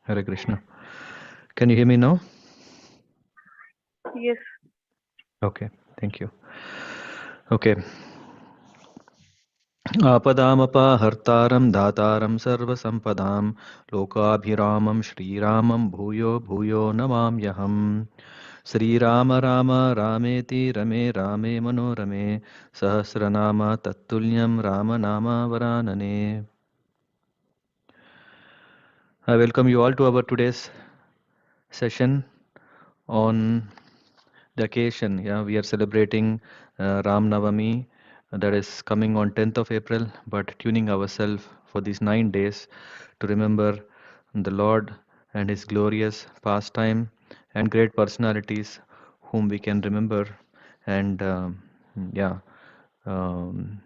Hare Krishna. Can you hear me now? Yes. Okay, thank you. Okay. आपदामपहर्तारं दातारं सर्वसम्पदां लोकाभिरामं श्रीरामं भूयो भूयो नमाम्यहम् श्रीराम राम रामेति रमे रामे मनोरमे सहस्रनाम तत्तुल्यं राम नाम वरानने. I welcome you all to our today's session on the occasion. Yeah, we are celebrating Ram Navami, that is coming on 10th of April, but tuning ourselves for these 9 days to remember the Lord and His glorious pastime and great personalities whom we can remember and yeah, um,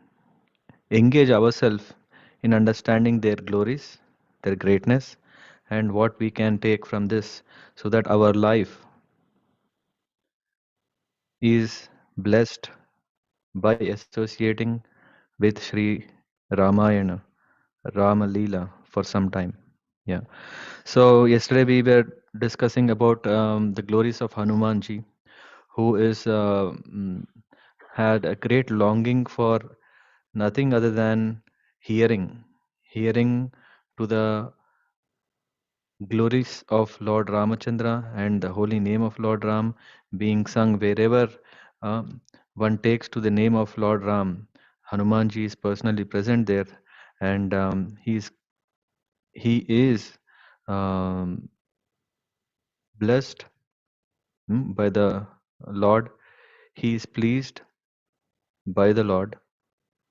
engage ourselves in understanding their glories, their greatness, and what we can take from this so that our life is blessed by associating with Sri Ramayana, Rama Leela for some time. Yeah. So yesterday we were discussing about the glories of Hanumanji, who is had a great longing for nothing other than hearing, hearing to the glories of Lord Ramachandra and the holy name of Lord Ram being sung wherever one takes to the name of Lord Ram. Hanumanji is personally present there, and he is um, blessed by the Lord. He is pleased by the Lord,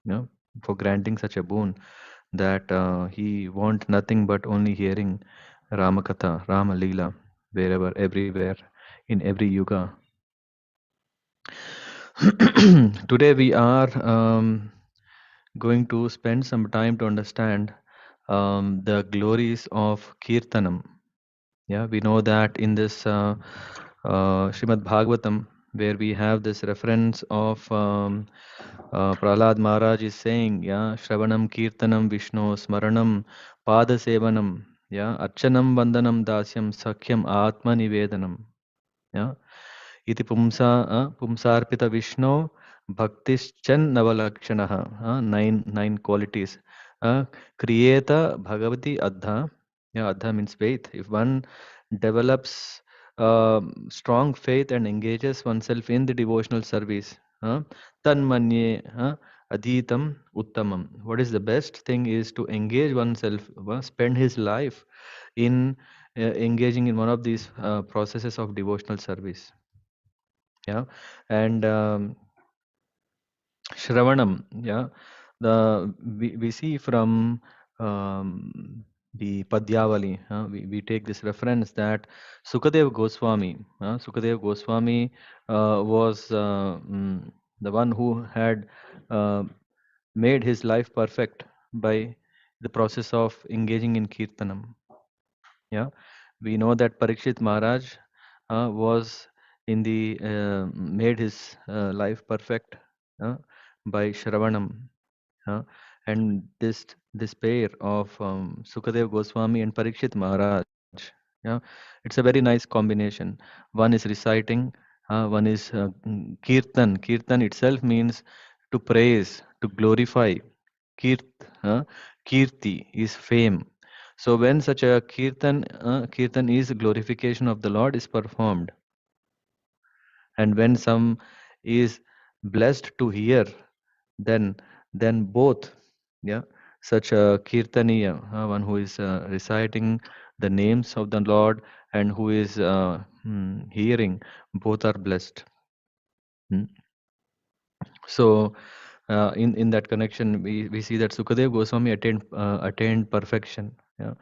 you know, for granting such a boon that he want nothing but only hearing Ramakatha, Rama Leela, wherever, everywhere, in every yuga. Today we are going to spend some time to understand the glories of Kirtanam. Yeah, we know that in this Srimad Bhagavatam, where we have this reference of Prahlad Maharaj is saying, yeah, Shravanam Kirtanam Vishnu Smaranam Pada Sevanam, yeah, Archanam Vandanam Dasyam Sakhyam Atma Nivedanam. Yeah, iti pumsarpita Vishnu bhaktischan navalakshanaha. Nine qualities. Kriyeta Bhagavati Adha. Yeah, Adha means faith. If one develops strong faith and engages oneself in the devotional service, tanmanye adhitam uttamam. What is the best thing is to engage oneself, spend his life in engaging in one of these processes of devotional service. Yeah, and Shravanam, yeah, we see from the Padyavali, we take this reference that Sukadev Goswami was the one who had uh, made his life perfect by the process of engaging in Kirtanam. Yeah, we know that Parikshit Maharaj was in the made his life perfect uh, by Shravanam. uh, and this pair of Sukadev Goswami and Parikshit Maharaj, yeah, it's a very nice combination. One is reciting, one is kirtan. Kirtan itself means to praise, to glorify. Kirt, uh, Kirti is fame. So when such a kirtan is glorification of the Lord is performed, and when some is blessed to hear, then both, yeah, such a kirtaniya, one who is reciting the names of the Lord and who is hearing, both are blessed. Hmm. So in that connection, we see that Sukadev Goswami attained perfection. Yeah.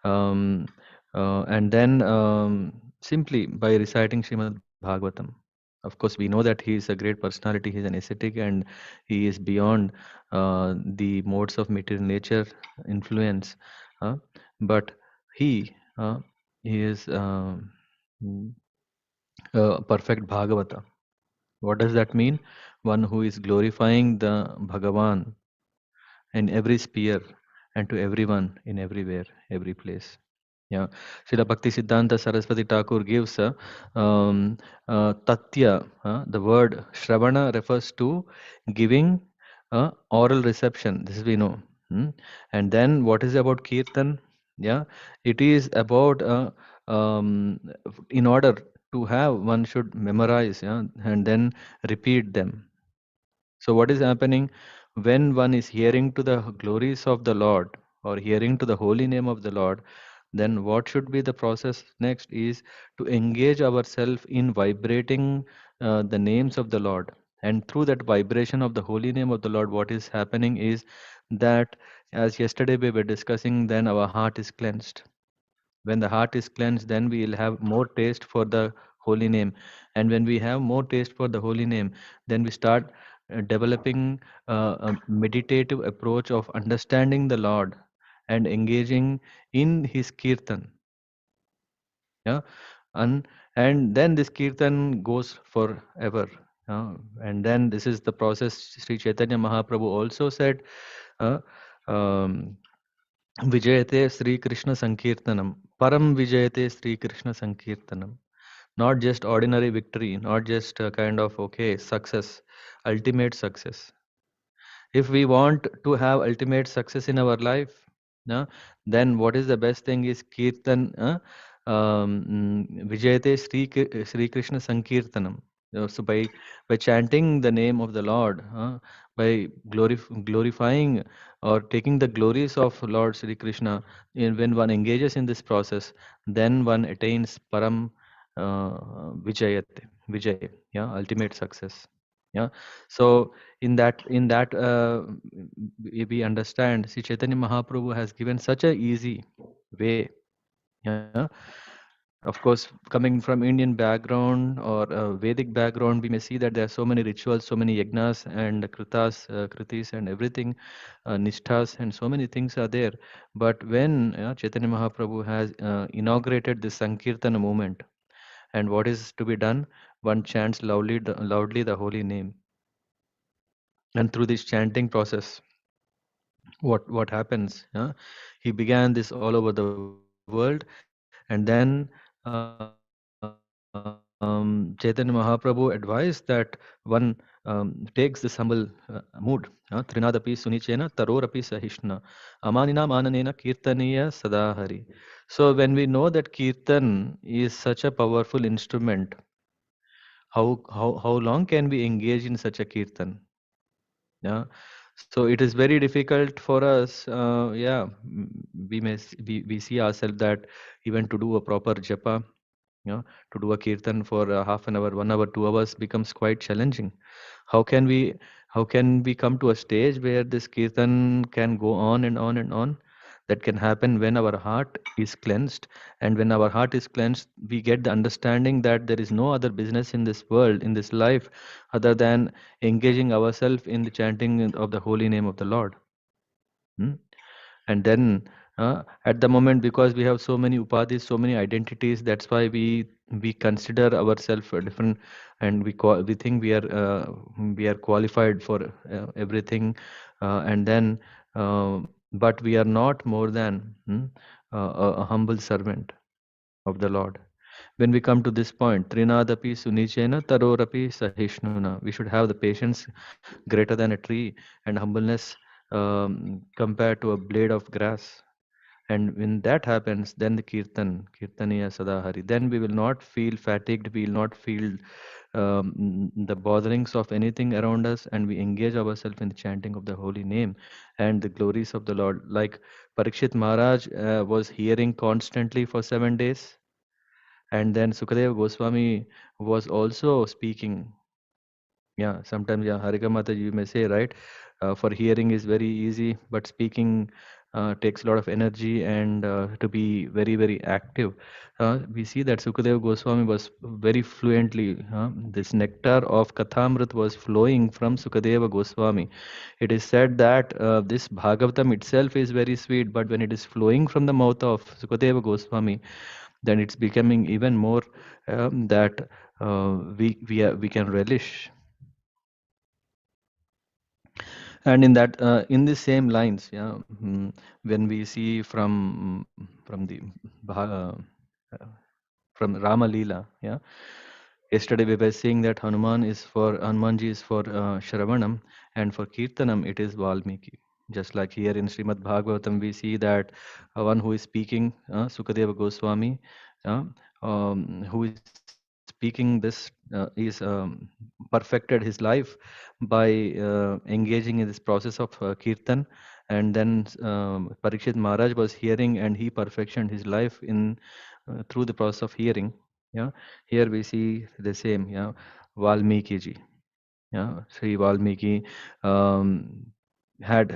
Um, and then simply by reciting Srimad Bhagavatam. Of course, we know that he is a great personality. He is an ascetic, and he is beyond the modes of material nature influence. Uh, but he uh, he is mm, a perfect Bhagavata. What does that mean? One who is glorifying the Bhagavan in every sphere and to everyone in everywhere, every place. Yeah, Srila Bhakti Siddhanta Saraswati Thakur gives Tatya. The word Shravana refers to giving oral reception. This we know. Hmm? And then what is about Kirtan? Yeah, it is about in order to have, one should memorize, yeah, and then repeat them. So what is happening when one is hearing to the glories of the Lord or hearing to the holy name of the Lord? Then what should be the process next is to engage ourselves in vibrating the names of the Lord. And through that vibration of the holy name of the Lord, what is happening is that, as yesterday we were discussing, then our heart is cleansed. When the heart is cleansed, then we will have more taste for the holy name. And when we have more taste for the holy name, then we start developing a meditative approach of understanding the Lord and engaging in his kirtan. Yeah, and and then this kirtan goes forever. uh, and then this is the process. Sri Chaitanya Mahaprabhu also said, uh, um, Vijayate Sri Krishna Sankirtanam. Param Vijayate Sri Krishna Sankirtanam. Not just ordinary victory, not just a kind of okay success, ultimate success. If we want to have ultimate success in our life, uh, then what is the best thing is Kirtan. Vijayate Sri Krishna Sankirtanam. So by chanting the name of the Lord, by glorifying or taking the glories of Lord Sri Krishna, when one engages in this process, then one attains Param Vijayate, Vijay, yeah, ultimate success. Yeah. So in that we understand, see, Chaitanya Mahaprabhu has given such a easy way. Yeah. Of course, coming from Indian background or Vedic background, we may see that there are so many rituals, so many yagnas and kritis and everything, nishthas and so many things are there. But when Chaitanya Mahaprabhu has inaugurated this Sankirtana movement, and what is to be done? One chants loudly the holy name, and through this chanting process, what happens, he began this all over the world. And then Chaitanya Mahaprabhu advised that one takes this humble mood. Trinadapi sunichena tarorapi sahishna amanina mananena kirtaniya sadahari. So when we know that kirtan is such a powerful instrument, how long can we engage in such a kirtan? Yeah, so it is very difficult for us. Yeah, we see ourselves that even to do a proper japa, to do a kirtan for half an hour, 1 hour, 2 hours becomes quite challenging. How can we how can we come to a stage where this kirtan can go on and on and on? That can happen when our heart is cleansed, and when our heart is cleansed, we get the understanding that there is no other business in this world, in this life, other than engaging ourselves in the chanting of the holy name of the Lord. Hmm? And then at the moment, because we have so many upadhis, so many identities, that's why we consider ourselves different, and we think we are qualified for everything, and then but we are not more than a humble servant of the Lord. When we come to this point, Trinadapi Sunichena Tarorapi Sahishnuna, we should have the patience greater than a tree, and humbleness compared to a blade of grass. And when that happens, then the Kirtaniya Sadahari, then we will not feel fatigued, we will not feel the botherings of anything around us, and we engage ourselves in the chanting of the holy name and the glories of the Lord. Like Parikshit Maharaj was hearing constantly for 7 days, and then Sukadeva Goswami was also speaking. Yeah, sometimes, yeah, Harika Mata, you may say, right? For hearing is very easy, but speaking takes a lot of energy and to be very, very active. We see that Sukadeva Goswami was very fluently, this nectar of Kathamrit was flowing from Sukadeva Goswami. It is said that this Bhagavatam itself is very sweet, but when it is flowing from the mouth of Sukadeva Goswami, then it's becoming even more that we can relish. And in that, in the same lines, yeah, when we see from the uh, from Rama Leela. Yeah. Yesterday we were saying that Hanumanji is for Shravanam, and for Kirtanam it is Valmiki. Just like here in Srimad Bhagavatam, we see that one who is speaking, Sukadeva Goswami, uh, who is speaking this, is perfected his life by engaging in this process of Kirtan, and then Parikshit Maharaj was hearing, and he perfected his life in through the process of hearing. Yeah, here we see the same. Yeah, Valmiki ji. Yeah, Sri Valmiki um, had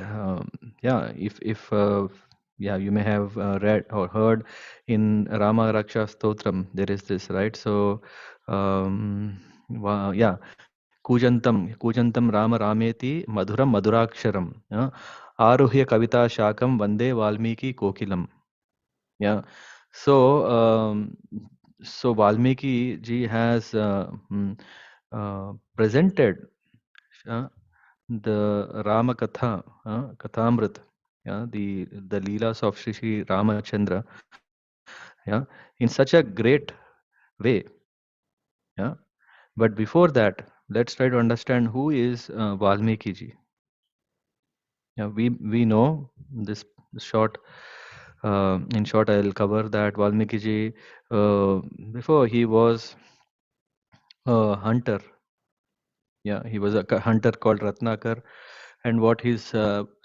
if yeah, you may have read or heard in Rama Raksha Stotram, there is this, right? So yeah, Kujantam Rama Rameti Madhuram Madhuraksharam, yeah, Aruhya Kavita Shakam Vande Valmiki Kokilam. Yeah. So, so Valmiki ji has presented uh, the Rama Katha, Kathamrit, yeah, the Leelas of Shri Ramachandra, yeah, in such a great way, yeah. But before that, let's try to understand who is Valmiki ji. Yeah, we know this short. In short, I'll cover that Valmiki ji. Before he was a hunter. Yeah, he was a hunter called Ratnakar, and what his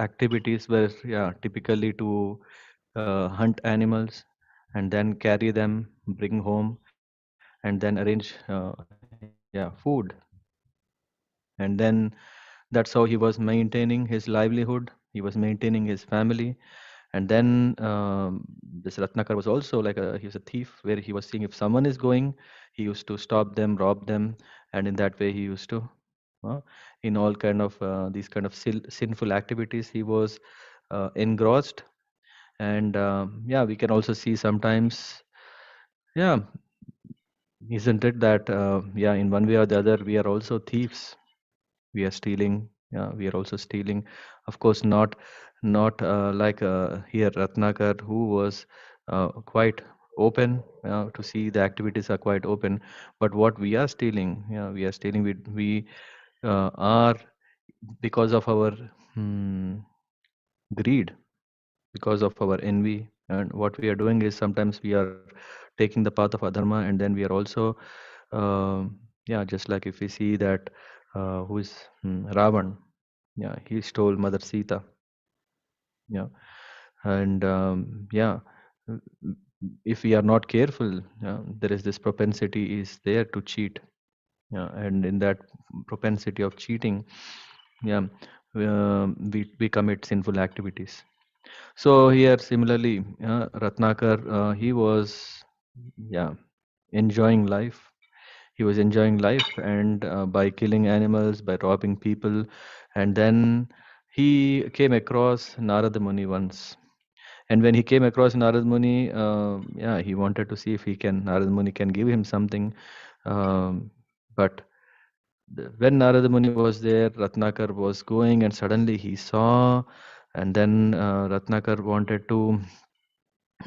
activities were, yeah, typically to hunt animals and then carry them, bring home, and then arrange, yeah, food. And then that's how he was maintaining his livelihood. He was maintaining his family. And then this Ratnakar was also like he was a thief, where he was seeing if someone is going, he used to stop them, rob them, and in that way he used to, uh, in all kind of these kind of sinful activities, he was engrossed. And yeah, we can also see sometimes, yeah, isn't it that yeah, in one way or the other, we are also thieves. We are stealing. Yeah, we are also stealing. Of course, not like here Ratnakar, who was quite open to see the activities are quite open. But what we are stealing, yeah, we are stealing. We are, because of our greed, because of our envy, and what we are doing is sometimes we are taking the path of adharma, and then we are also yeah, just like if we see that who is Ravan. Yeah, he stole Mother Sita. Yeah, and yeah, m- if we are not careful, yeah, there is this propensity is there to cheat. Yeah, and in that propensity of cheating, yeah, we commit sinful activities. So here, similarly, Ratnakar, he was, yeah, enjoying life. He was enjoying life, and by killing animals, by robbing people, and then he came across Narada Muni once. And when he came across Narada Muni, yeah, he wanted to see if he can Narada Muni can give him something. But when Narada Muni was there, Ratnakar was going, and suddenly he saw, and then Ratnakar wanted to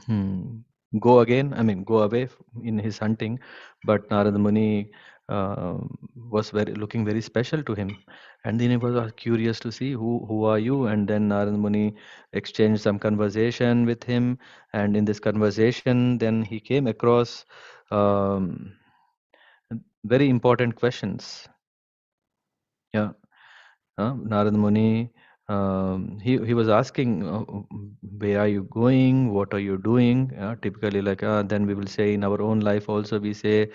Hmm. Go again, I mean, go away in his hunting, but Narada Muni was very looking very special to him, and then he was curious to see who are you, and then Narada Muni exchanged some conversation with him, and in this conversation, then he came across um, very important questions. Yeah, Narada Muni, he was asking, where are you going? What are you doing? Typically, like then we will say in our own life also we say,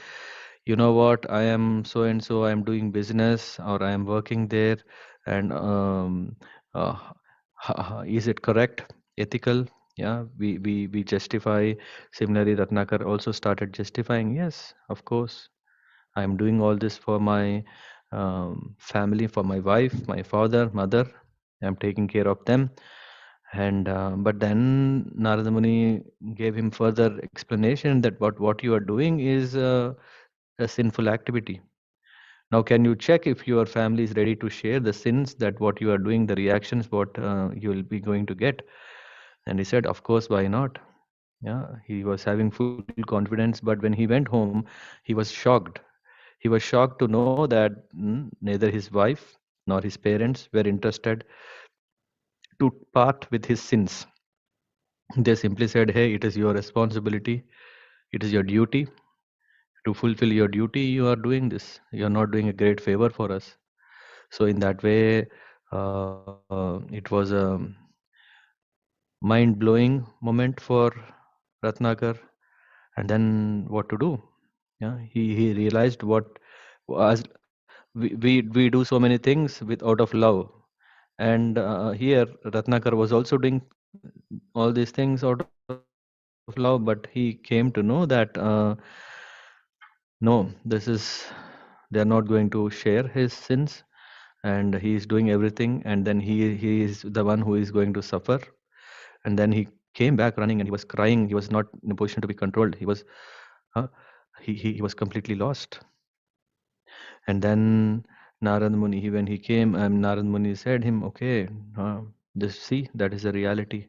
you know what, I am so and so, I am doing business or I am working there, and uh, is it correct, ethical? Yeah, we justify. Similarly, Ratnakar also started justifying. Yes, of course. I'm doing all this for my family, for my wife, my father, mother. I'm taking care of them. And but then Narada Muni gave him further explanation that what you are doing is a sinful activity. Now, can you check if your family is ready to share the sins that what you are doing, the reactions what you will be going to get? And he said, of course, why not? Yeah, he was having full confidence, but when he went home, he was shocked. He was shocked to know that neither his wife nor his parents were interested to part with his sins. They simply said, "Hey, it is your responsibility, it is your duty to fulfill your duty. You are doing this. You are not doing a great favor for us." So, in that way, it was a mind blowing moment for Ratnakar. And then what to do? Yeah, he realized what as we do so many things with out of love. And here Ratnakar was also doing all these things out of love, but he came to know that no, this is they are not going to share his sins, and he is doing everything, and then he is the one who is going to suffer. And then he came back running, and he was crying. He was not in a position to be controlled. He was uh, he was completely lost. And then Narad Muni, when he came, Narad Muni said him, okay, just see, that is the reality.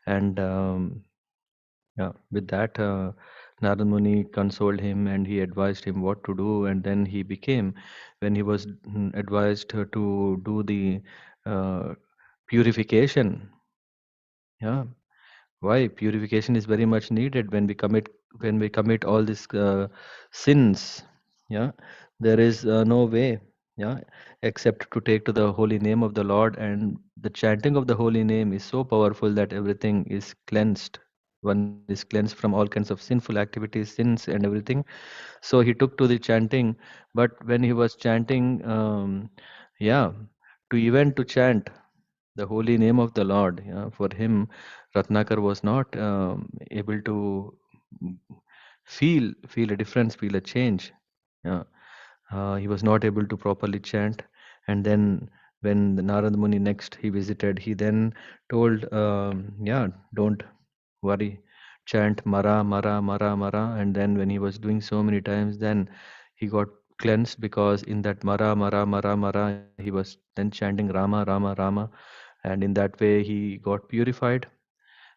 And yeah, with that, Narad Muni consoled him and he advised him what to do. And then he became, when he was advised to do the uh, purification, yeah, why purification is very much needed when we commit all these sins. Yeah, there is no way. Yeah, except to take to the holy name of the Lord, and the chanting of the holy name is so powerful that everything is cleansed. One is cleansed from all kinds of sinful activities, sins, and everything. So he took to the chanting, but when he was chanting, yeah, to even to chant the holy name of the Lord. Yeah, for him, Ratnakar was not able to mm, feel a difference, feel a change. Yeah, he was not able to properly chant. And then when the Narad Muni next he visited, he then told, yeah, don't worry, chant Mara, Mara, Mara, Mara. And then when he was doing so many times, then he got cleansed, because in that Mara, Mara, Mara, Mara, he was then chanting Rama, Rama, Rama. And in that way, he got purified,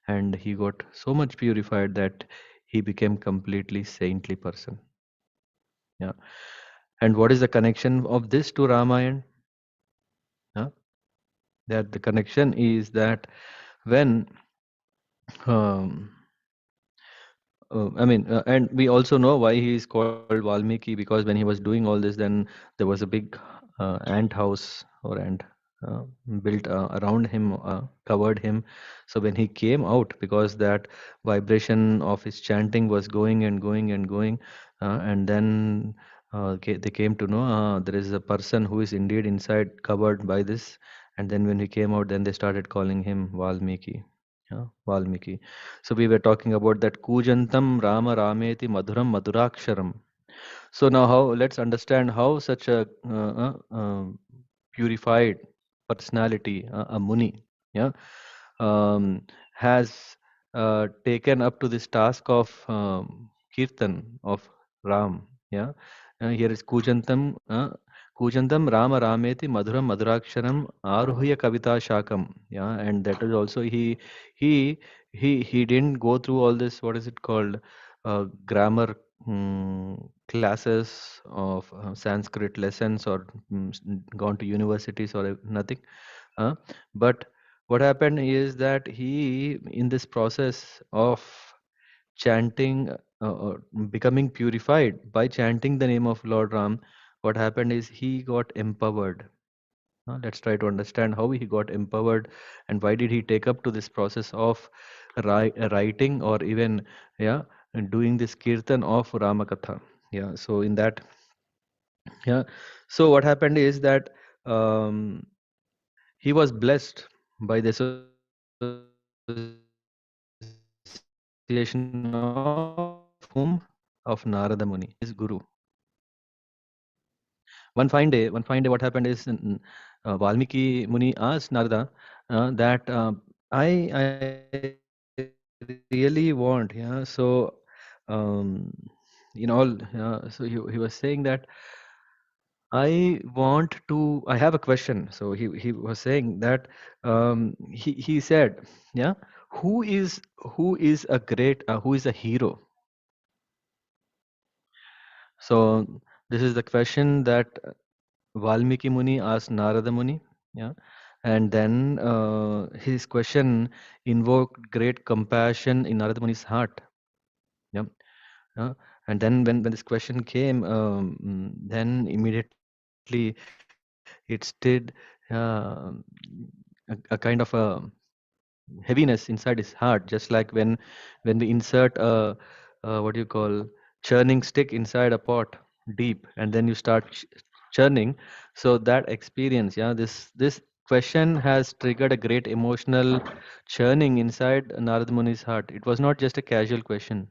and he got so much purified that he became completely saintly person. Yeah. And what is the connection of this to Ramayana? Yeah? That the connection is that when um, and we also know why he is called Valmiki, because when he was doing all this, then there was a big ant house or ant uh, built around him, covered him. So when he came out, because that vibration of his chanting was going and going and going, and then they came to know there is a person who is indeed inside covered by this. And then when he came out, then they started calling him Valmiki. Yeah, Valmiki. So we were talking about that Kujantam Rama Rameti Madhuram Madhuraksharam. So now how let's understand how such a purified personality, a Muni, yeah, um, has taken up to this task of Kirtan of Ram. Yeah, here is Kujantam Rama Rameti Madhuram Madhuraksharam Aruhya Kavita Shakam. Yeah, and that is also he he didn't go through all this. What is it called? Grammar classes of Sanskrit lessons, or gone to universities or nothing. Uh, but what happened is that he, in this process of chanting, becoming purified by chanting the name of Lord Ram, what happened is he got empowered. Let's try to understand how he got empowered, and why did he take up to this process of writing, or even, yeah, and doing this kirtan of Ramakatha. Yeah, so in that, yeah, so what happened is that um, he was blessed by the association of whom? Of Narada Muni, his guru. One fine day, what happened is Valmiki Muni asked Narada that I really want, yeah. So in all, so he was saying that I have a question. So he was saying that he said, yeah, who is who is a great who is a hero? So this is the question that Valmiki Muni asked Narada Muni. Yeah, and then his question invoked great compassion in Narada Muni's heart. Yeah, uh, and then when this question came, then immediately it stirred uh, a kind of a heaviness inside his heart, just like when we insert a what do you call churning stick inside a pot deep, and then you start churning. So that experience, yeah, this question has triggered a great emotional churning inside Narad Muni's heart. It was not just a casual question.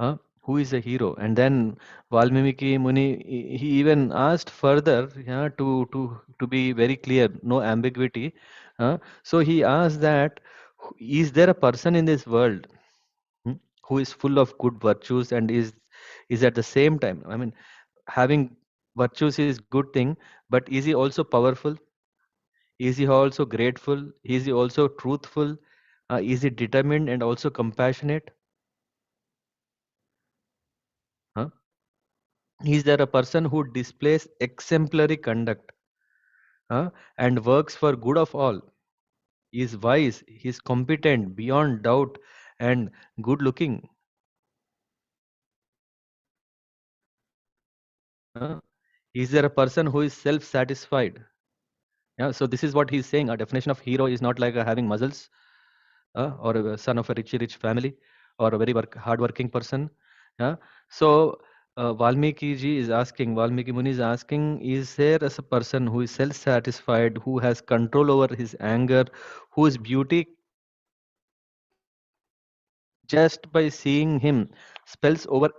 Huh? Who is a hero? And then Valmiki Muni, he even asked further, yeah, to be very clear, no ambiguity. So he asked that, is there a person in this world, hmm, who is full of good virtues and is at the same time, I mean, having virtues is good thing, but is he also powerful? Is he also grateful? Is he also truthful? Is he determined and also compassionate? Huh? Is there a person who displays exemplary conduct, and works for good of all? Is wise, is competent beyond doubt, and good looking? Uh, is there a person who is self satisfied? Yeah, so this is what he's saying. A definition of hero is not like having muscles, or a son of a rich family, or a very hardworking person. Yeah. So Valmiki ji is asking, Valmiki Muni is asking, is there as a person who is self-satisfied, who has control over his anger, whose beauty just by seeing him spells over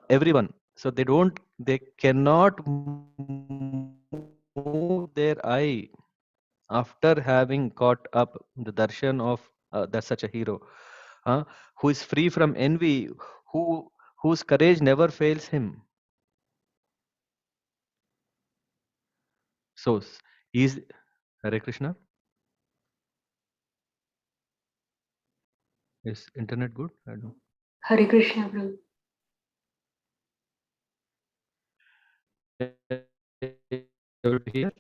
everyone. So they cannot move their eye after having caught up the darshan of that such a hero, uh, who is free from envy, who whose courage never fails him. So is Hare Krishna, is internet good? I don't. Hare Krishna, Prabhu. Are you able to hear?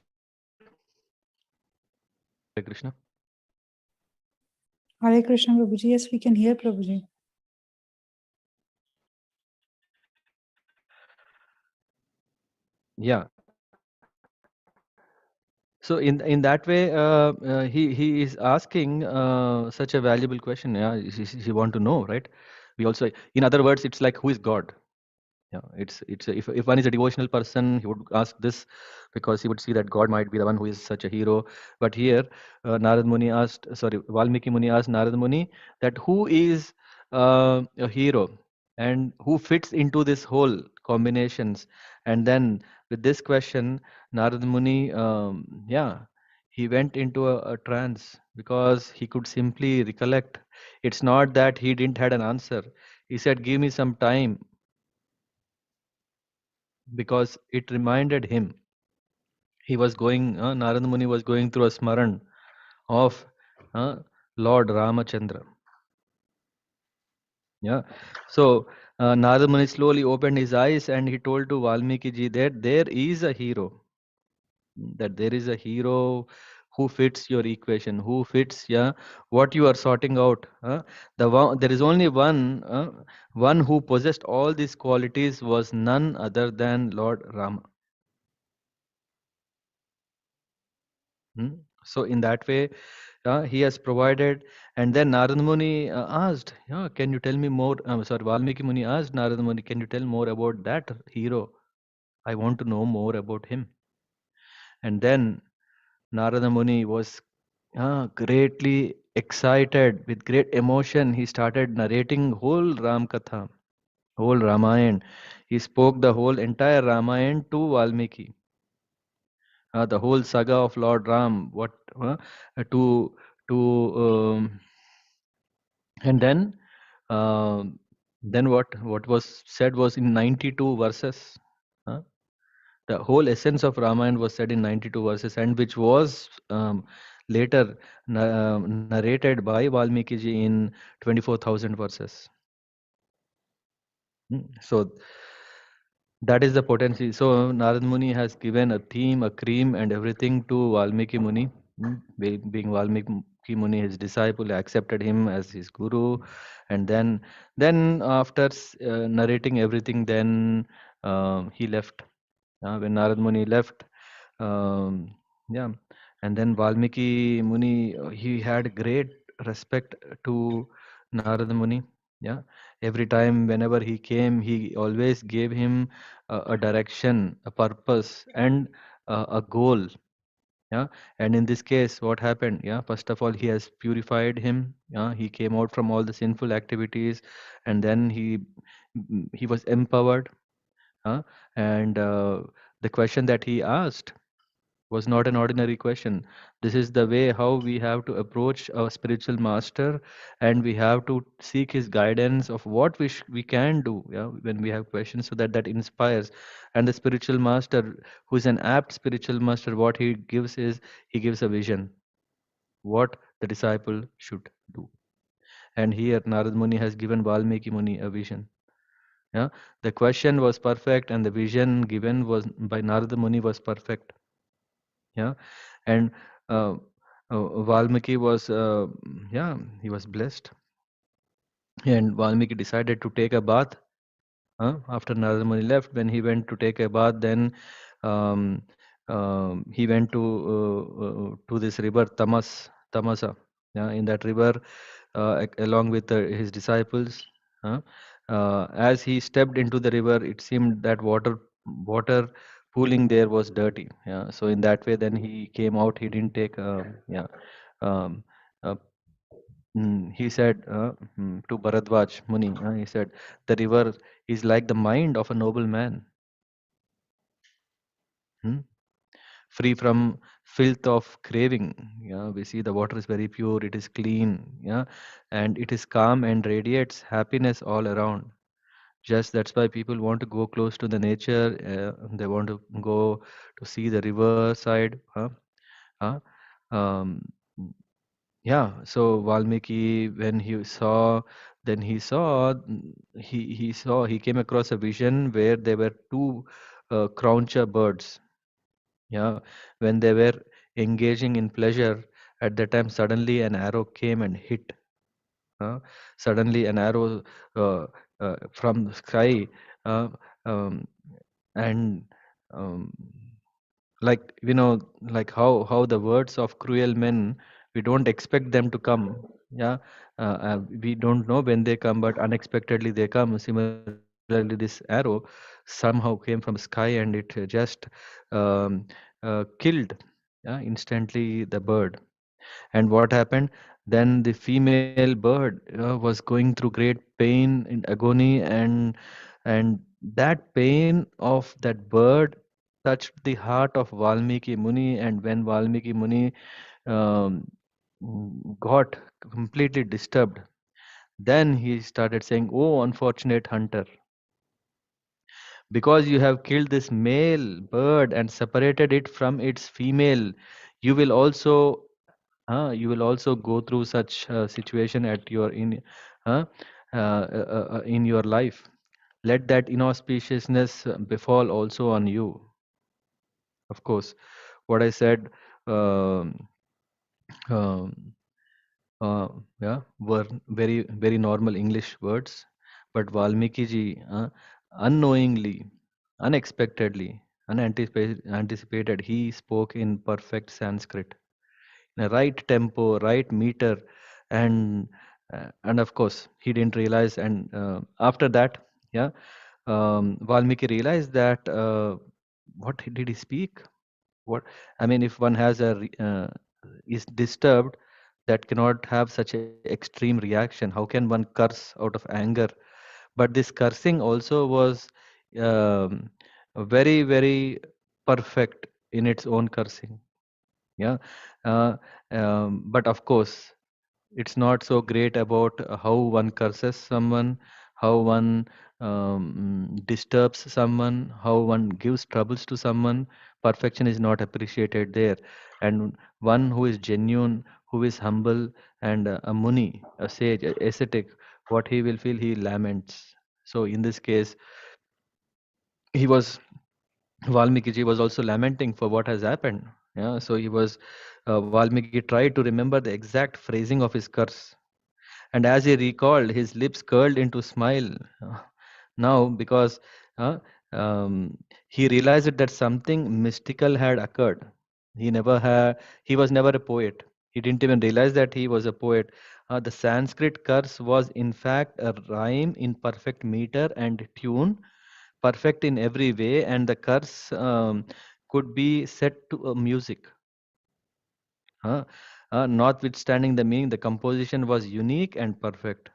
Hare Krishna. Hare Krishna, Prabhuji. Yes, we can hear Prabhuji. Yeah. So in that way, he is asking such a valuable question. Yeah, he want to know, right? We also, in other words, it's like, who is God? Yeah, if one is a devotional person, he would ask this because he would see that God might be the one who is such a hero. But here, Narad Muni asked, sorry, Valmiki Muni asked Narad Muni that who is a hero and who fits into this whole combinations. And then with this question, Narad Muni, yeah, he went into a trance because he could simply recollect. It's not that he didn't had an answer. He said, "Give me some time," because it reminded him he was going Narada Muni was going through a smaran of uh, Lord Ramachandra. Yeah. So Narada Muni slowly opened his eyes and he told to Valmiki ji that there is a hero, that there is a hero who fits your equation, who fits, yeah, what you are sorting out. There is only one who possessed all these qualities, was none other than Lord Rama. Hmm? So in that way, he has provided. And then Narada Muni asked, yeah, can you tell me more? Sorry, Valmiki Muni asked Narada Muni, can you tell more about that hero? I want to know more about him. And then Narada Muni was greatly excited, with great emotion. He started narrating whole Ram Katha, whole Ramayana. He spoke the whole entire Ramayana to Valmiki, the whole saga of Lord Ram. What to and then what was said was in 92 verses. uh, the whole essence of Ramayana was said in 92 verses, and which was later narrated by Valmiki ji in 24,000 verses. So that is the potency. So Narad Muni has given a theme, a cream, and everything to Valmiki Muni. Being Valmiki Muni, his disciple, accepted him as his guru, and then after narrating everything, then he left. When Narad Muni left, um, yeah, and then Valmiki Muni, he had great respect to Narad Muni. Yeah, every time whenever he came, he always gave him a direction, a purpose, and a goal. Yeah, and in this case, what happened? Yeah, first of all, he has purified him. Yeah, he came out from all the sinful activities, and then he was empowered. Huh? And the question that he asked was not an ordinary question. This is the way how we have to approach our spiritual master, and we have to seek his guidance of what we can do. Yeah, when we have questions, so that that inspires. And the spiritual master, who is an apt spiritual master, what he gives is he gives a vision, what the disciple should do. And here Narad Muni has given Valmiki Muni a vision. Yeah, the question was perfect, and the vision given was by Narada Muni was perfect. Yeah, and uh, Valmiki was, yeah, he was blessed, and Valmiki decided to take a bath. After Narada Muni left, when he went to take a bath, then um, he went to this river Tamasa. Yeah, in that river, along with his disciples. Uh, as he stepped into the river, it seemed that water pooling there was dirty. Yeah, so in that way, then he came out. He didn't take. Yeah, um, uh, he said to Bharadwaj Muni. He said, "The river is like the mind of a noble man, hmm, free from filth of craving." Yeah, we see the water is very pure. It is clean. Yeah, and it is calm and radiates happiness all around. Just that's why people want to go close to the nature. They want to go to see the riverside. Huh? Um, yeah. So Valmiki, when he saw, then he saw, he came across a vision where there were two croucher birds. Yeah, when they were engaging in pleasure, at that time suddenly an arrow came and hit. Suddenly an arrow from the sky, uh, um, and um, like like how the words of cruel men, we don't expect them to come. Yeah, we don't know when they come, but unexpectedly they come. Similarly, this arrow somehow came from sky, and it just um, killed, yeah, instantly the bird. And what happened? Then the female bird was going through great pain and agony, and that pain of that bird touched the heart of Valmiki Muni. And when Valmiki Muni um, got completely disturbed, then he started saying, "Oh, unfortunate hunter, because you have killed this male bird and separated it from its female, you will also you will also go through such situation at your uh, in your life. Let that inauspiciousness befall also on you." Of course, what I said, um, um, yeah, were very normal English words, but Valmiki ji, unknowingly, unexpectedly, anticipated, he spoke in perfect Sanskrit, in a right tempo, right meter, and of course he didn't realize. And after that, yeah, Valmiki realized that what did he speak? What, I mean, if one has is disturbed, that cannot have such an extreme reaction. How can one curse out of anger? But this cursing also was um, very perfect in its own cursing. Yeah, uh, but of course it's not so great about how one curses someone, how one disturbs someone, how one gives troubles to someone. perfection is not appreciated there. And one who is genuine, who is humble, and a muni, a sage, a ascetic, what he will feel, he laments. So in this case, he was Valmiki ji was also lamenting for what has happened. Yeah, so he was Valmiki tried to remember the exact phrasing of his curse, and as he recalled, his lips curled into smile. Uh, Now, because uh, um, he realized that something mystical had occurred. He was never a poet. He didn't even realize that he was a poet. The Sanskrit curse was in fact a rhyme in perfect meter and tune, perfect in every way, and the curse could be set to a music. Notwithstanding the meaning, the composition was unique and perfect.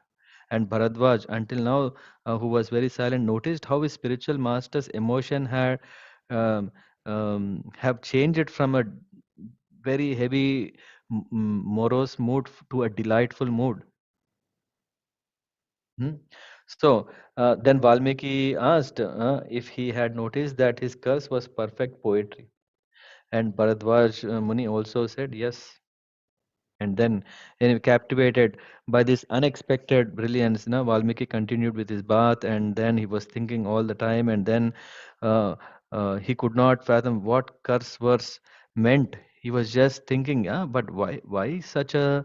And Bharadwaj, until now, who was very silent, noticed how his spiritual master's emotion had um, have changed from a very heavy, morose mood to a delightful mood. Hmm? So then Valmiki asked if he had noticed that his curse was perfect poetry. And Bharadwaj Muni also said yes. And then, captivated by this unexpected brilliance, Valmiki continued with his bath, and then he was thinking all the time, and then uh, he could not fathom what curse verse meant. He was just thinking, yeah, but why such a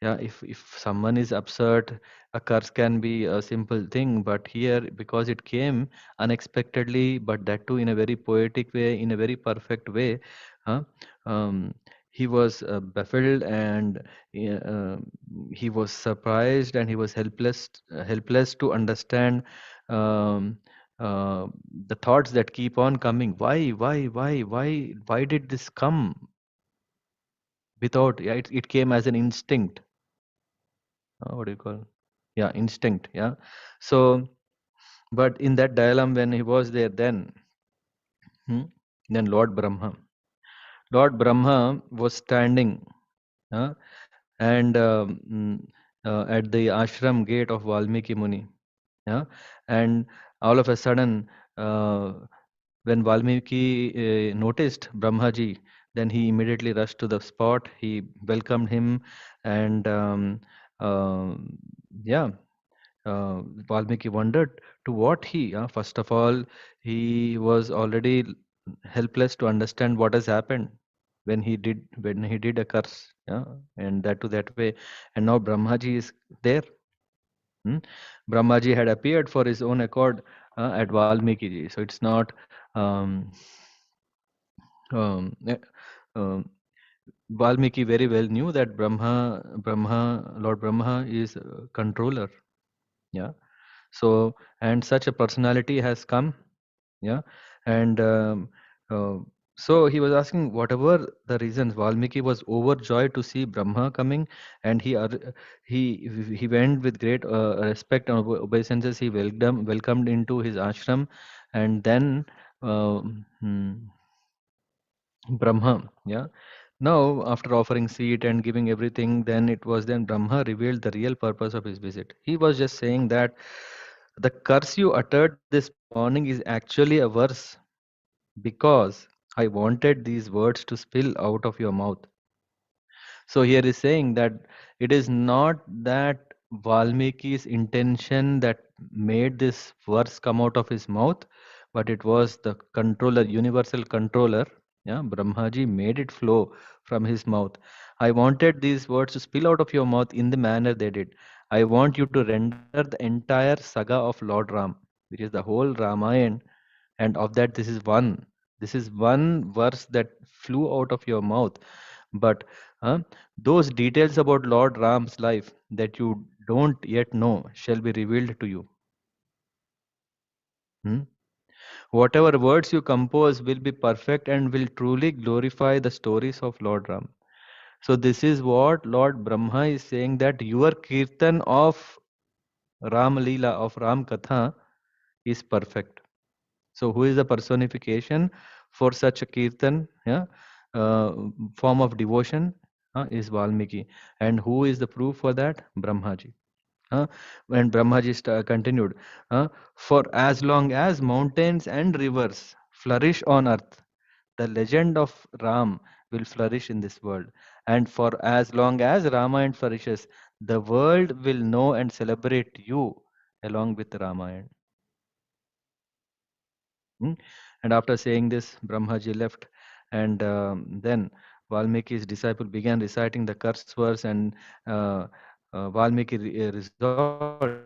yeah, if someone is upset, a curse can be a simple thing, but here because it came unexpectedly, but that too in a very poetic way, in a very perfect way, huh? um, he was baffled, and uh, he was surprised, and he was helpless to understand um, uh, the thoughts that keep on coming. Why did this come without? Yeah, it came as an instinct. What do you call? Yeah, instinct. Yeah. So, but in that dilemma, when he was there, hmm, then Lord Brahma was standing, uh, and at the ashram gate of Valmiki Muni. Yeah, and all of a sudden, when Valmiki noticed Brahmaji, then he immediately rushed to the spot. He welcomed him, and yeah, Valmiki wondered to what first of all, he was already helpless to understand what has happened when he did a curse, yeah, and that to that way, and now Brahmaji is there. Hmm? Brahmaji had appeared for his own accord at Valmiki ji, so it's not. Um, um, eh, um, Valmiki very well knew that Lord Brahma is a controller. Yeah. So, and such a personality has come, yeah, and uh, so he was asking whatever the reasons. Valmiki was overjoyed to see Brahma coming, and he went with great respect and obeisances. He welcomed into his ashram, and then uh, hmm, Brahma, yeah. Now, after offering seat and giving everything, then Brahma revealed the real purpose of his visit. He was just saying that the curse you uttered this morning is actually a verse because I wanted these words to spill out of your mouth. So here is saying that it is not that Valmiki's intention that made this verse come out of his mouth, but it was the controller, universal controller. Yeah, Brahmaji made it flow from his mouth. I wanted these words to spill out of your mouth in the manner they did. I want you to render the entire saga of Lord Ram, which is the whole Ramayana, and of that this is one verse that flew out of your mouth, but those details about Lord Ram's life that you don't yet know shall be revealed to you. Hmm? Whatever words you compose will be perfect and will truly glorify the stories of Lord Ram. So this is what Lord Brahma is saying, that your kirtan of Ram Leela, of Ram Katha, is perfect. So who is the personification for such a kirtan, yeah, uh, form of devotion, is Valmiki. And who is the proof for that? Brahmaji. Uh, and Brahmaji continued, for as long as mountains and rivers flourish on earth, the legend of Ram will flourish in this world. And for as long as Ramayana flourishes, the world will know and celebrate you along with Ramayana. Hmm? And after saying this, Brahmaji left, and then Valmiki's disciple began reciting the curse verse, and uh, Valmiki resolved,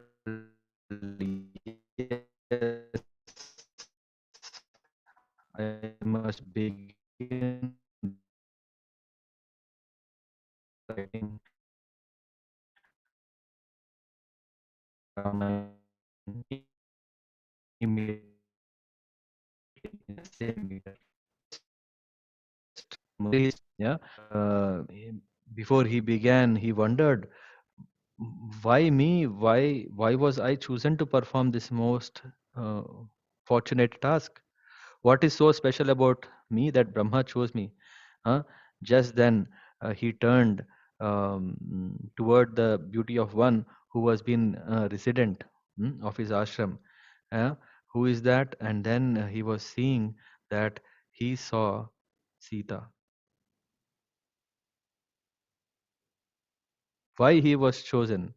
yes, yeah. Before he began, he wondered, why me? Why was I chosen to perform this most uh, fortunate task? What is so special about me that Brahma chose me? Huh? Just then, he turned toward the beauty of one who was been resident of his ashram. Uh, who is that? And then he was seeing that he saw Sita. Why he was chosen?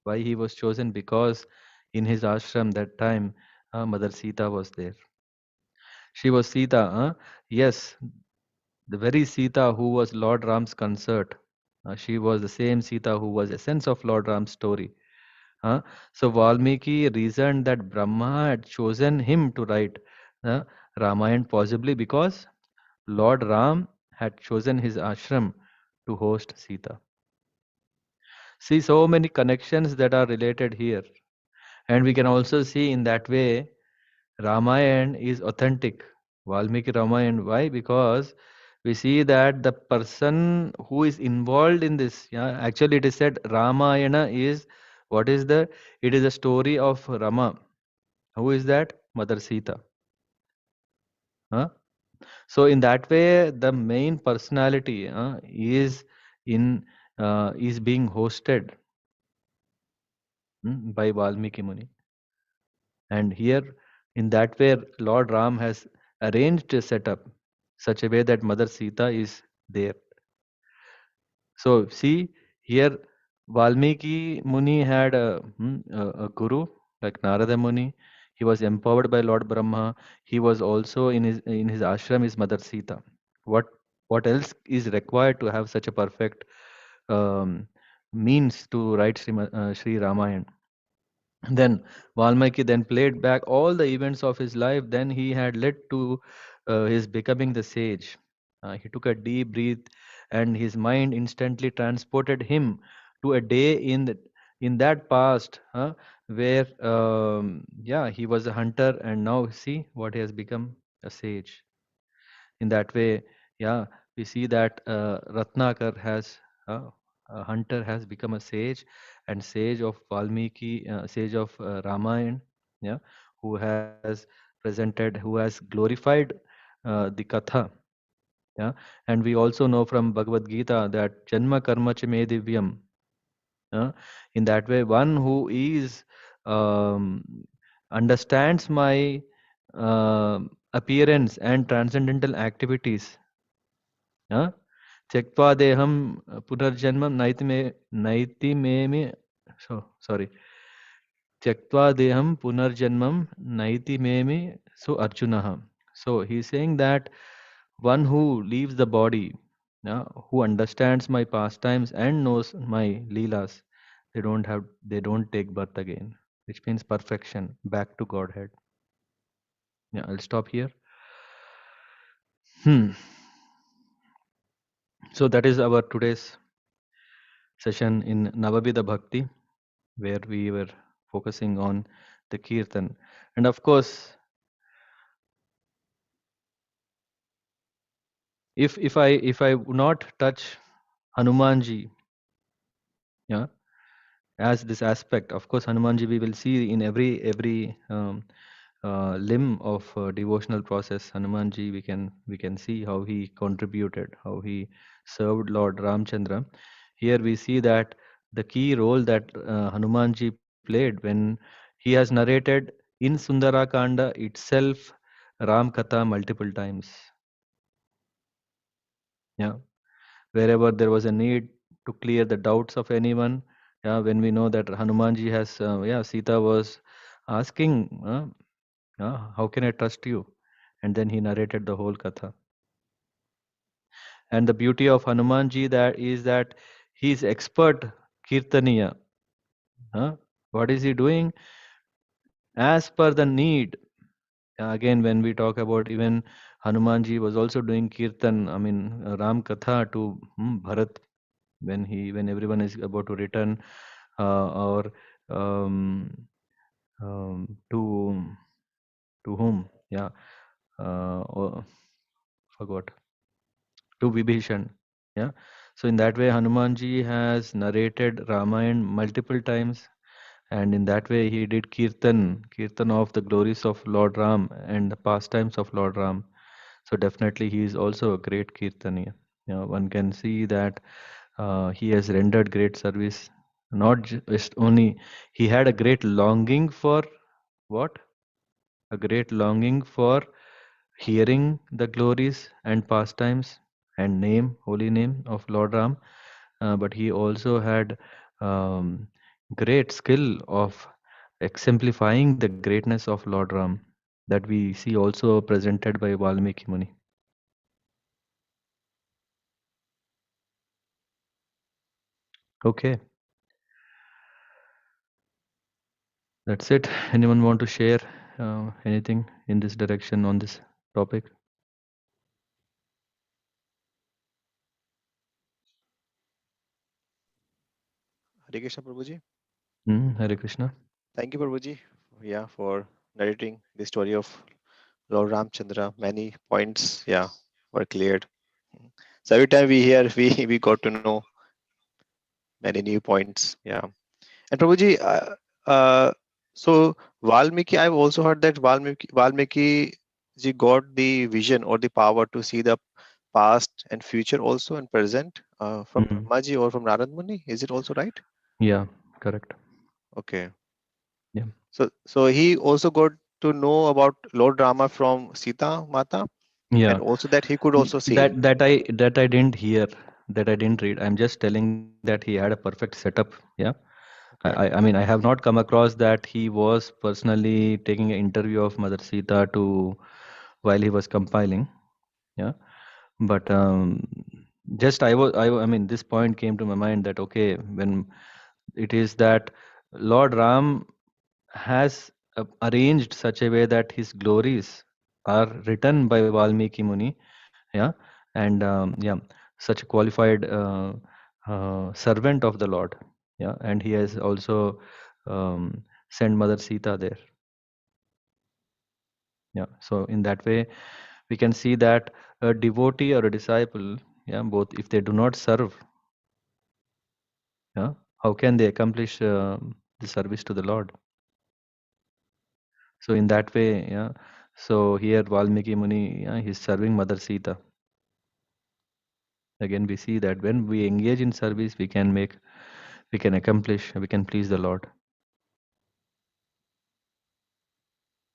Why he was chosen? Because in his ashram that time, Mother Sita was there. She was Sita. Yes, the very Sita who was Lord Ram's consort. She was the same Sita who was essence of Lord Ram's story. Uh, so Valmiki reasoned that Brahma had chosen him to write uh, Ramayana, possibly because Lord Ram had chosen his ashram to host Sita. See, so many connections that are related here. And we can also see in that way Ramayana is authentic. Valmiki Ramayana. Why? Because we see that the person who is involved in this, yeah, actually it is said Ramayana is what is the? It is a story of Rama. Who is that? Mother Sita. Huh? So in that way, the main personality in is being hosted by Valmiki Muni. And here, in that way, Lord Ram has arranged a setup such a way that Mother Sita is there. So, see here, Valmiki Muni had a guru like Narada Muni. He was empowered by Lord Brahma. He was also in his ashram is Mother Sita. What what else is required to have such a perfect um, means to write Sri Ramayana? Then Valmiki then played back all the events of his life. Then he had led to his becoming the sage. He took a deep breath, and his mind instantly transported him to a day in that past, where yeah, he was a hunter, and now see what he has become, a sage. In that way, yeah, we see that Ratnakar has a hunter has become a sage, and sage of Valmiki, sage of Ramayana, yeah, who has presented, who has glorified the katha, yeah. And we also know from Bhagavad Gita that Janma Karma Cha Me Divyam, uh, in that way, one who is um, understands my appearance and transcendental activities, uh, त्यक्त्वा देहम पुनर्जन्म नैति मे sorry, त्यक्त्वा देहम पुनर्जन्मम नैति मे so Arjuna. So he's saying that one who leaves the body, who understands my pastimes and knows my leelas, they don't take birth again, which means perfection, back to Godhead. Yeah, I'll stop here. Hmm. So that is our today's session in Navavida Bhakti, where we were focusing on the Kirtan. And of course, if I would not touch Hanumanji, yeah, as this aspect, of course, Hanumanji we will see in every limb of devotional process. Hanumanji, we can see how he contributed, how he served Lord Ramchandra. Here we see that the key role that Hanumanji played when he has narrated in Sundarakanda itself Ram Katha multiple times. Yeah, wherever there was a need to clear the doubts of anyone. Yeah, when we know that Hanumanji has, yeah, Sita was asking, how can I trust you? And then he narrated the whole Katha. And the beauty of Hanumanji that is that he is expert Kirtaniya. Huh? What is he doing? As per the need. Again, when we talk about even Hanumanji was also doing Kirtan, I mean Ram Katha to Bharat when everyone is about to return or um, to whom? Yeah, oh, forgot, to Vibhishan. Yeah. So in that way, Hanumanji has narrated Ramayana multiple times, and in that way he did Kirtan of the glories of Lord Ram and the pastimes of Lord Ram. So definitely he is also a great Kirtaniya. One can see that he has rendered great service. Not just only he had a great longing for what? A great longing for hearing the glories and pastimes and holy name of Lord Ram, but he also had um, great skill of exemplifying the greatness of Lord Ram that we see also presented by Valmiki Muni. Okay, that's it. Anyone want to share anything in this direction on this topic? Hare Krishna, Prabhuji. Hare Krishna. Thank you, Prabhuji, yeah, for narrating the story of Lord Ramchandra. Many points, yeah, were cleared. So every time we hear, we got to know many new points. Yeah, and Prabhuji, so Valmiki, I've also heard that Valmiki ji got the vision or the power to see the past and future also and present from Mm, Brahma ji or from Narad Muni. Is it also right? yeah, correct. Okay. Yeah, So he also got to know about Lord Rama from Sita Mata, yeah. and also that he could also see. That I didn't hear, that I didn't read. I'm just telling that he had a perfect setup. Yeah. Okay. I mean, I have not come across that he was personally taking an interview of Mother Sita to while he was compiling. Yeah. But just I mean, this point came to my mind that okay, when it is that Lord Ram has arranged such a way that his glories are written by Valmiki Muni. Yeah, and yeah, such a qualified servant of the Lord. Yeah, and he has also sent Mother Sita there. Yeah, so in that way we can see that a devotee or a disciple, yeah, both if they do not serve, yeah, how can they accomplish the service to the Lord? So in that way, yeah, so here Valmiki Muni, yeah, he's serving Mother Sita. Again we see that when we engage in service we can accomplish, we can please the Lord.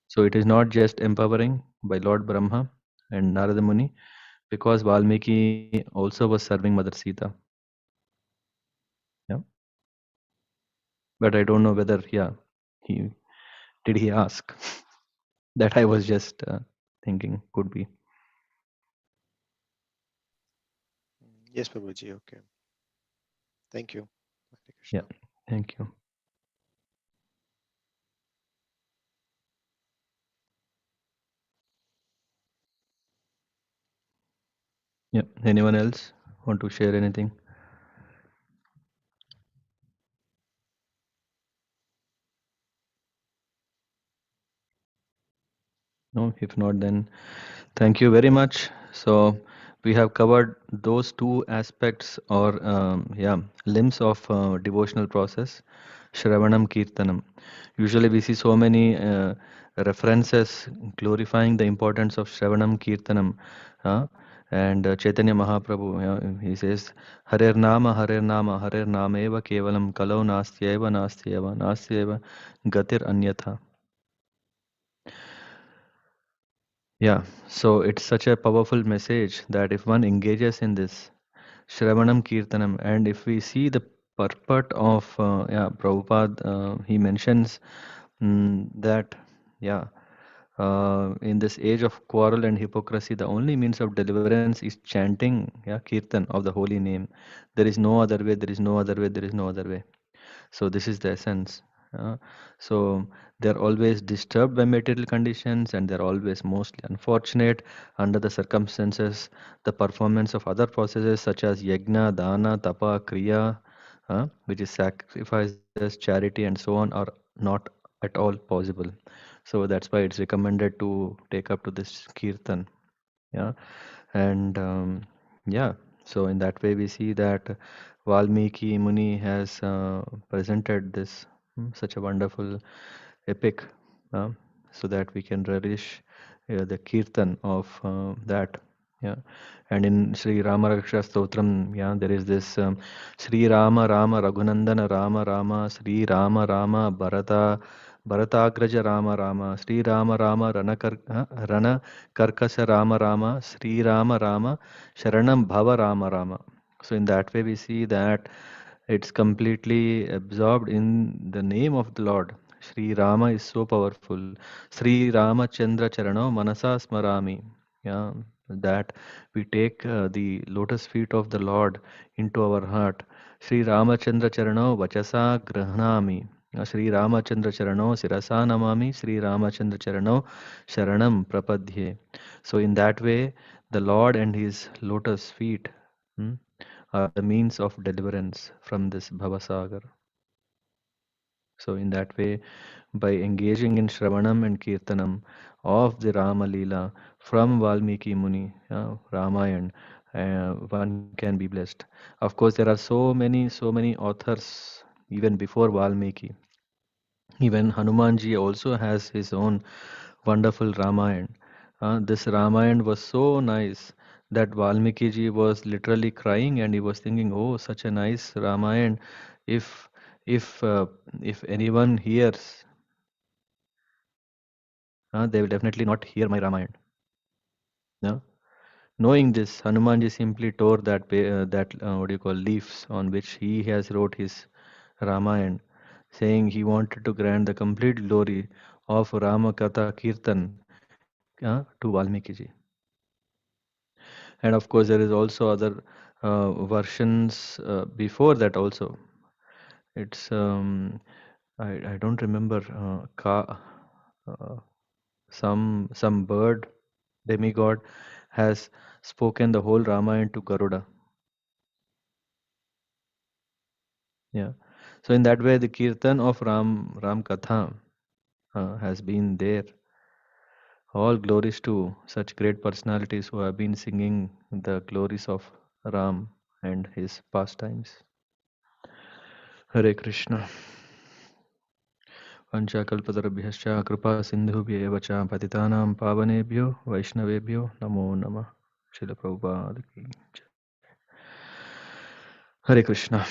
So it is not just empowering by Lord Brahma and Narada Muni, because Valmiki also was serving Mother Sita. Yeah. But I don't know whether, yeah, he he ask. That I was just thinking could be. Yes, Prabhuji. Okay. Thank you. Hare Yeah. Krishna. Thank you. Yeah. Anyone else want to share anything? No. If not, then thank you very much. So we have covered those two aspects or yeah, limbs of devotional process, Shravanam Kirtanam. Usually we see so many references glorifying the importance of Shravanam Kirtanam. Uh, and Chaitanya Mahaprabhu, he says, Harer Nama, Harer Nama, Harer Nama Eva Kevalam Kalau Nastyeva, Nastyeva, Nastyeva Gatir Anyatha. Yeah, so it's such a powerful message that if one engages in this Shravanam Kirtanam, and if we see the purport of Prabhupada, he mentions that yeah, in this age of quarrel and hypocrisy, the only means of deliverance is chanting Kirtan of the holy name. There is no other way. There is no other way. There is no other way. So this is the essence. Uh, so they're always disturbed by material conditions, and they're always mostly unfortunate under the circumstances. The performance of other processes such as yajna, dana, tapa, kriya, which is sacrifices, charity, and so on, are not at all possible. So that's why it's recommended to take up to this kirtan. Yeah, and yeah, so in that way we see that Valmiki Muni has presented this such a wonderful epic, uh, so that we can relish the kirtan of that. Yeah, and in Sri Rama Raksha Stotram, yeah, there is this Sri Rama Rama Raghunandana Rama Rama Sri Rama Rama Bharatagraja Rama Rama Sri Rama Rama Rana Karkasa Rama Rama Sri Rama Rama Sharanam Bhava Rama Rama. So in that way we see that it's completely absorbed in the name of the Lord. Sri Rama is so powerful. Sri Ramachandra Charano Manasa Smarami. Yeah, that we take the lotus feet of the Lord into our heart. Sri Ramachandra Charano Vachasa Grahnami. Sri Ramachandra Charano Sirasa Namami. Sri Ramachandra Charano Sharanam Prapadhye. So in that way, the Lord and his lotus feet hmm, are the means of deliverance from this Bhavasagar. So in that way, by engaging in Shravanam and Kirtanam of the Rama Leela from Valmiki Muni, Ramayana, one can be blessed. Of course, there are so many authors even before Valmiki. Even Hanumanji also has his own wonderful Ramayana. This Ramayana was so nice that Valmiki ji was literally crying, and he was thinking, "Oh, such a nice Ramayana. If if uh, if anyone hears, they will definitely not hear my Ramayana." Yeah? Knowing this, Hanumanji simply tore that what do you call leaves on which he has wrote his Ramayana, saying he wanted to grant the complete glory of Rama Katha Kirtan to Valmiki ji. And of course, there is also other versions before that also. It's I don't remember uh, some bird demigod has spoken the whole Ramayana to Garuda. Yeah. So in that way, the kirtan of Ram Katha has been there. All glories to such great personalities who have been singing the glories of Ram and his pastimes. Hare Krishna. Vanchakalpatarabhyascha कृपा सिन्धुभ्येव च पतितानां पावनेभ्यो वैष्णवेभ्यो नमो नमः. Srila Prabhupada ki jai. Hare Krishna.